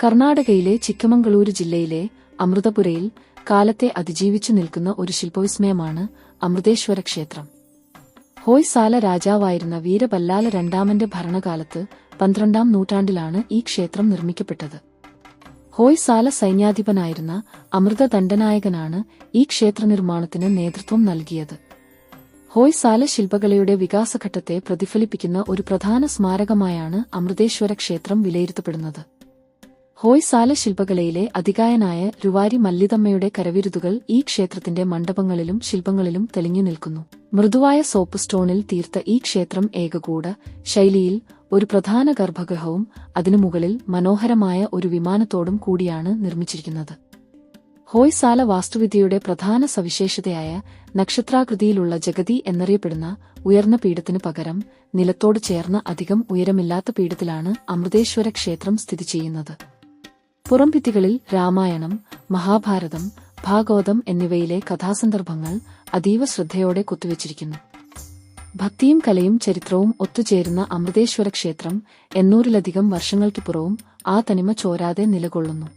കർണാടകയിലെ ചിക്കമംഗളൂരു ജില്ലയിലെ അമൃതപുരയിൽ കാലത്തെ അതിജീവിച്ചു നിൽക്കുന്ന ഒരു ശില്പവിസ്മയമാണ് അമൃതേശ്വര ക്ഷേത്രം. ഹോയ്സാല രാജാവായിരുന്ന വീരബല്ലാല രണ്ടാമന്റെ ഭരണകാലത്ത് 12ാം നൂറ്റാണ്ടിലാണ് ഈ ക്ഷേത്രം നിർമ്മിക്കപ്പെട്ടത്. ഹോയ്സാല സൈന്യാധിപനായിരുന്ന അമൃത ദണ്ഡനായകനാണ് ഈ ക്ഷേത്രനിർമ്മാണത്തിന് നേതൃത്വം നൽകിയത്. ഹോയ്സാല ശില്പകലയുടെ വികാസഘട്ടത്തെ പ്രതിഫലിപ്പിക്കുന്ന ഒരു പ്രധാന സ്മാരകമായാണ് അമൃതേശ്വര ക്ഷേത്രം വിലയിരുത്തപ്പെടുന്നത്. ഹോയ്സാല ശില്പകലയിലെ അതികായനായ രുവാരി മല്ലിതമ്മയുടെ കരവിരുതുകൾ ഈ ക്ഷേത്രത്തിന്റെ മണ്ഡപങ്ങളിലും ശില്പങ്ങളിലും തെളിഞ്ഞു നിൽക്കുന്നു. മൃദുവായ സോപ്പ് സ്റ്റോണിൽ തീർത്ത ഈ ക്ഷേത്രം ഏകകൂട ശൈലിയിൽ ഒരു പ്രധാന ഗർഭഗൃഹവും അതിനു മുകളിൽ മനോഹരമായ ഒരു വിമാനത്തോടും കൂടിയാണ് നിർമ്മിച്ചിരിക്കുന്നത്. ഹോയ്സാല വാസ്തുവിദ്യയുടെ പ്രധാന സവിശേഷതയായ നക്ഷത്രാകൃതിയിലുള്ള ജഗതി എന്നറിയപ്പെടുന്ന ഉയർന്ന പീഠത്തിനു പകരം നിലത്തോട് ചേർന്ന അധികം ഉയരമില്ലാത്ത പീഠത്തിലാണ് അമൃതേശ്വര ക്ഷേത്രം സ്ഥിതി ചെയ്യുന്നത്. പുറംഭിത്തികളിൽ രാമായണം, മഹാഭാരതം, ഭാഗവതം എന്നിവയിലെ കഥാസന്ദർഭങ്ങൾ അതീവ ശ്രദ്ധയോടെ കൊത്തുവച്ചിരിക്കുന്നു. ഭക്തിയും കലയും ചരിത്രവും ഒത്തുചേരുന്ന അമൃതേശ്വര ക്ഷേത്രം 800-ലധികം വർഷങ്ങൾക്കിപ്പുറവും ആ തനിമ ചോരാതെ നിലകൊള്ളുന്നു.